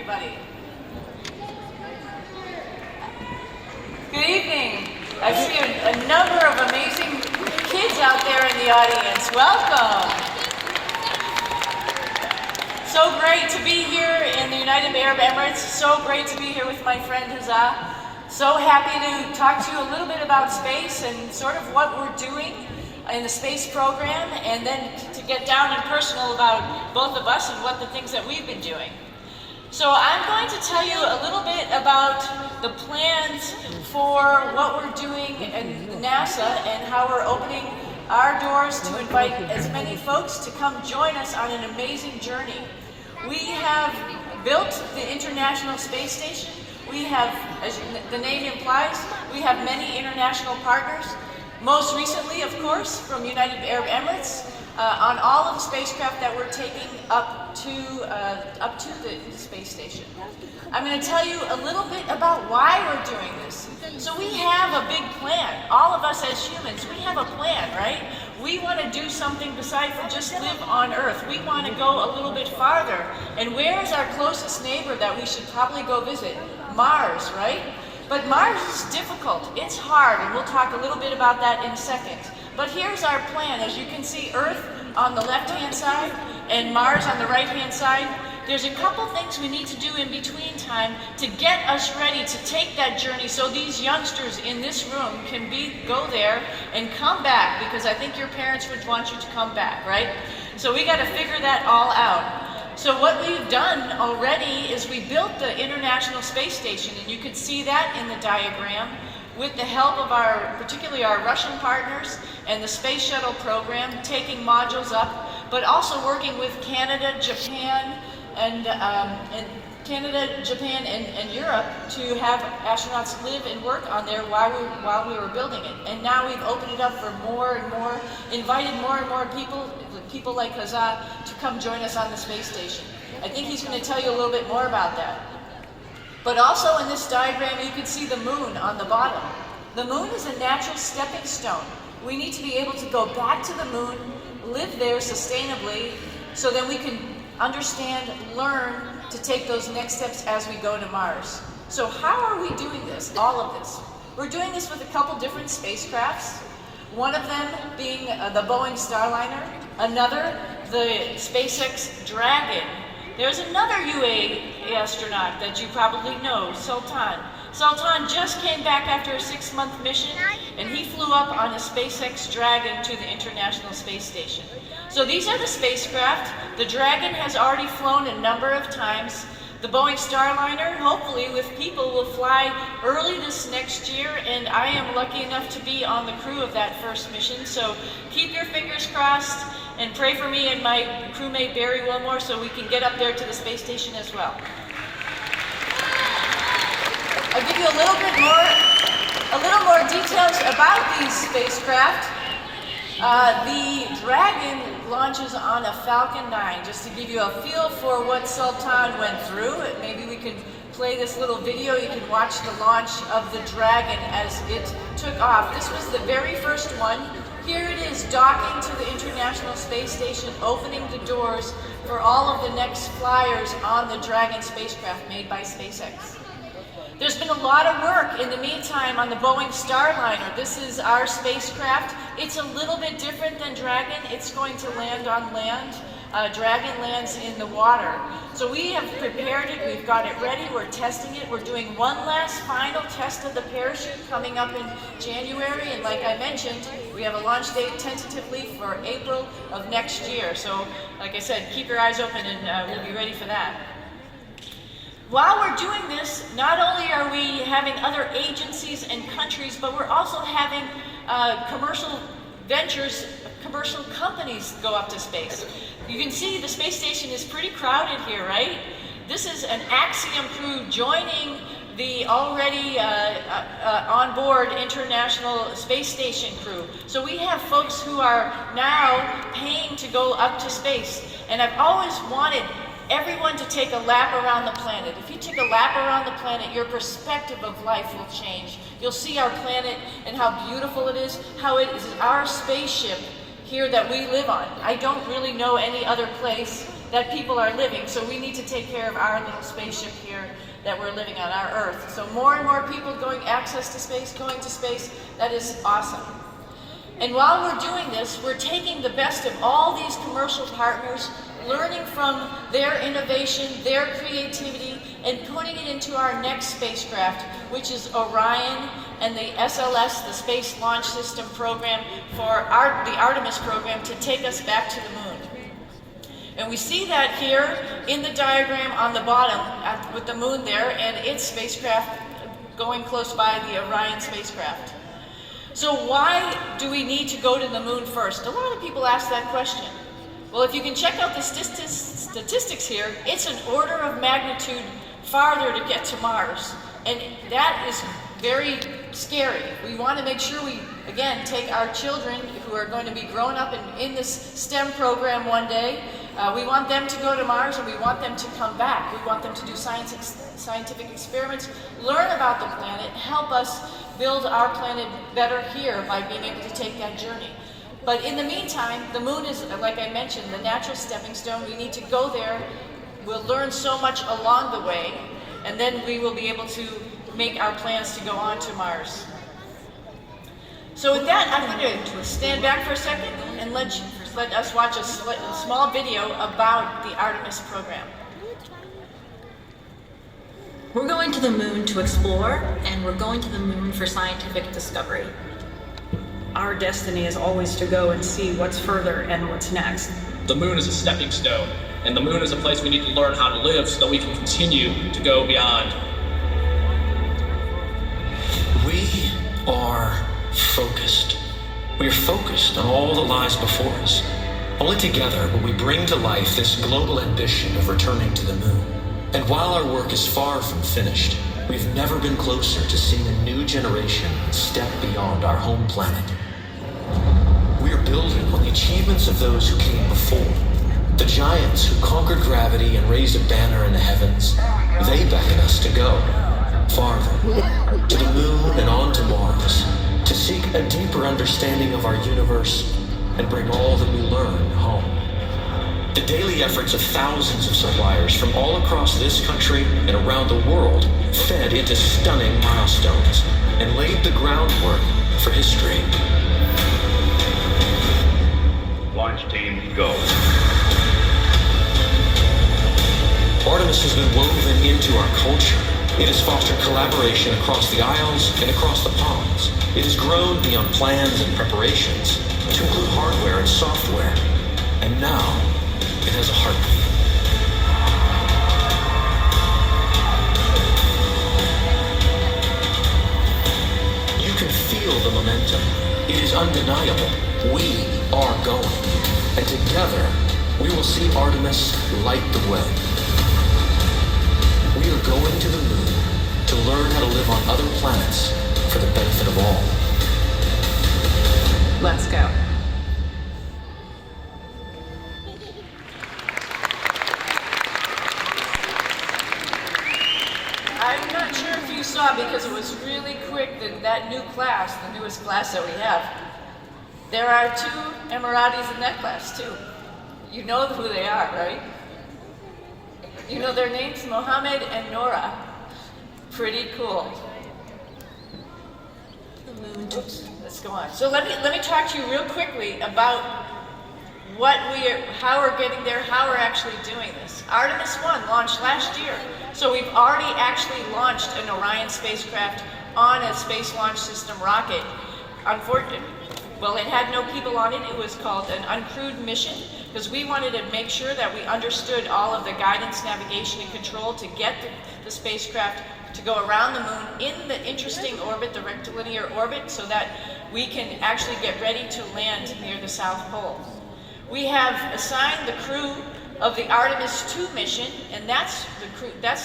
everybody. Good evening. I see a number of amazing kids out there in the audience. Welcome. So great to be here in the United Arab Emirates. So great to be here with my friend Hazza. So happy to talk to you a little bit about space and sort of what we're doing in the space program, and then to get down and personal about both of us and what the things that we've been doing. So I'm going to tell you a little bit about the plans for what we're doing in NASA and how we're opening our doors to invite as many folks to come join us on an amazing journey. We have built the International Space Station. We have, as the name implies, we have many international partners. Most recently, of course, from United Arab Emirates, on all of the spacecraft that we're taking up to the space station. I'm going to tell you a little bit about why we're doing this. So we have a big plan. All of us as humans, we have a plan, right? We want to do something besides for just live on Earth. We want to go a little bit farther. And where is our closest neighbor that we should probably go visit? Mars, right? But Mars is difficult, it's hard, and we'll talk a little bit about that in a second. But here's our plan. As you can see, Earth on the left-hand side and Mars on the right-hand side. There's a couple things we need to do in between time to get us ready to take that journey so these youngsters in this room can go there and come back, because I think your parents would want you to come back, right? So we got to figure that all out. So what we've done already is we built the International Space Station, and you can see that in the diagram, with the help of particularly our Russian partners and the Space Shuttle program, taking modules up, but also working with Canada, Japan, and Europe to have astronauts live and work on there while we were building it. And now we've opened it up for more and more, invited more and more people like Hazza to come join us on the space station. I think he's going to tell you a little bit more about that. But also in this diagram, you can see the moon on the bottom. The moon is a natural stepping stone. We need to be able to go back to the moon, live there sustainably, so then we can understand, learn to take those next steps as we go to Mars. So how are we doing this, all of this? We're doing this with a couple different spacecrafts. One of them being the Boeing Starliner, another the SpaceX Dragon. There's another UAE astronaut that you probably know, Sultan. Sultan just came back after a 6-month mission, and he flew up on a SpaceX Dragon to the International Space Station. So these are the spacecraft. The Dragon has already flown a number of times. The Boeing Starliner, hopefully with people, will fly early this next year, and I am lucky enough to be on the crew of that first mission. So keep your fingers crossed and pray for me and my crewmate Barry Wilmore so we can get up there to the space station as well. I'll give you a little more details about these spacecraft. The Dragon launches on a Falcon 9, just to give you a feel for what Sultan went through. Maybe we could play this little video. You can watch the launch of the Dragon as it took off. This was the very first one. Here it is docking to the International Space Station, opening the doors for all of the next flyers on the Dragon spacecraft made by SpaceX. There's been a lot of work in the meantime on the Boeing Starliner. This is our spacecraft. It's a little bit different than Dragon. It's going to land on land. Dragon lands in the water. So we have prepared it, we've got it ready, we're testing it. We're doing one last final test of the parachute coming up in January, and like I mentioned, we have a launch date tentatively for April of next year. So like I said, keep your eyes open and we'll be ready for that. While we're doing this, not only are we having other agencies and countries, but we're also having commercial ventures, commercial companies go up to space. You can see the space station is pretty crowded here, right? This is an Axiom crew joining the already on-board International Space Station crew. So we have folks who are now paying to go up to space. And I've always wanted everyone to take a lap around the planet. If you take a lap around the planet, your perspective of life will change. You'll see our planet and how beautiful it is, how it is our spaceship here that we live on. I don't really know any other place that people are living, so we need to take care of our little spaceship here that we're living on, our Earth. So more and more people going access to space, going to space, that is awesome. And while we're doing this, we're taking the best of all these commercial partners, learning from their innovation, their creativity, and putting it into our next spacecraft, which is Orion and the SLS, the Space Launch System program, for the Artemis program to take us back to the moon. And we see that here in the diagram on the bottom with the moon there and its spacecraft going close by the Orion spacecraft. So why do we need to go to the moon first? A lot of people ask that question. Well, if you can check out the statistics here, it's an order of magnitude farther to get to Mars. And that is very scary. We want to make sure we, again, take our children who are going to be grown up in this STEM program one day. We want them to go to Mars and we want them to come back. We want them to do scientific experiments, learn about the planet, help us build our planet better here by being able to take that journey. But in the meantime, the moon is, like I mentioned, the natural stepping stone. We need to go there. We'll learn so much along the way, and then we will be able to make our plans to go on to Mars. So with that, I'm going to stand back for a second and let us watch a small video about the Artemis program. We're going to the moon to explore, and we're going to the moon for scientific discovery. Our destiny is always to go and see what's further and what's next. The moon is a stepping stone, and the moon is a place we need to learn how to live so that we can continue to go beyond. We are focused. We are focused on all that lies before us. Only together will we bring to life this global ambition of returning to the moon. And while our work is far from finished, we've never been closer to seeing a new generation step beyond our home planet. We are building on the achievements of those who came before. The giants who conquered gravity and raised a banner in the heavens, they beckon us to go farther, to the moon and on to Mars, to seek a deeper understanding of our universe and bring all that we learn home. The daily efforts of thousands of suppliers from all across this country and around the world fed into stunning milestones and laid the groundwork for history. Launch team, go. Artemis has been woven into our culture. It has fostered collaboration across the aisles and across the ponds. It has grown beyond plans and preparations to include hardware and software. And now, it has a heartbeat. You can feel the momentum. It is undeniable. We are going. And together, we will see Artemis light the way. We are going to the moon to learn how to live on other planets for the benefit of all. Let's go. I'm not sure if you saw, because it was really quick, that new class, the newest class that we have. There are 2 Emiratis in that class too. You know who they are, right? You know their names? Mohammed and Nora. Pretty cool. Oops, let's go on. So let me talk to you real quickly about how we're getting there, how we're actually doing this. Artemis 1 launched last year. So we've already actually launched an Orion spacecraft on a Space Launch System rocket. Unfortunately, well, it had no people on it. It was called an uncrewed mission because we wanted to make sure that we understood all of the guidance, navigation, and control to get the spacecraft to go around the moon in the interesting orbit, the rectilinear orbit, so that we can actually get ready to land near the South Pole. We have assigned the crew of the Artemis 2 mission, and that's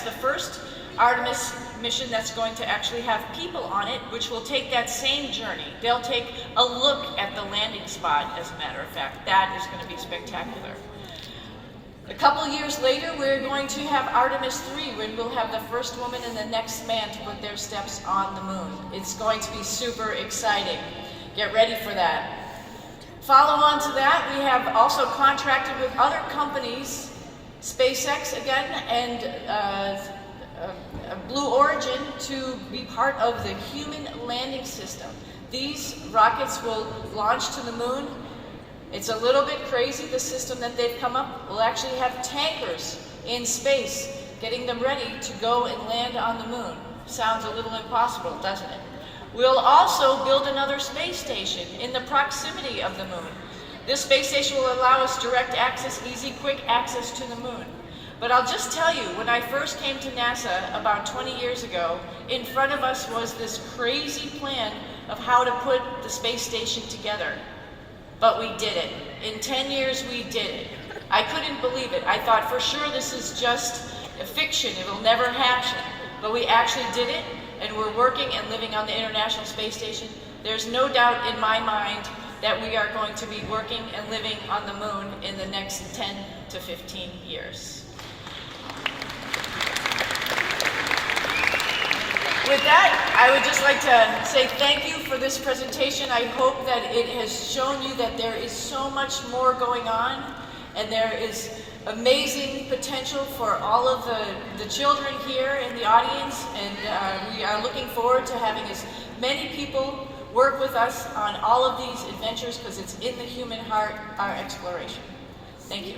the first Artemis mission that's going to actually have people on it, which will take that same journey. They'll take a look at the landing spot, as a matter of fact. That is going to be spectacular. A couple years later, we're going to have Artemis 3, where we'll have the first woman and the next man to put their steps on the moon. It's going to be super exciting. Get ready for that. Follow on to that, we have also contracted with other companies SpaceX again, and Blue Origin to be part of the human landing system. These rockets will launch to the moon. It's a little bit crazy, the system that they've come up. We'll actually have tankers in space, getting them ready to go and land on the moon. Sounds a little impossible, doesn't it? We'll also build another space station in the proximity of the moon. This space station will allow us direct access, easy, quick access to the moon. But I'll just tell you, when I first came to NASA about 20 years ago, in front of us was this crazy plan of how to put the space station together. But we did it. In 10 years, we did it. I couldn't believe it. I thought for sure this is just a fiction, it'll never happen. But we actually did it, and we're working and living on the International Space Station. There's no doubt in my mind that we are going to be working and living on the moon in the next 10 to 15 years. With that, I would just like to say thank you for this presentation. I hope that it has shown you that there is so much more going on, and there is amazing potential for all of the children here in the audience, and we are looking forward to having as many people work with us on all of these adventures, because it's in the human heart, our exploration. Thank you.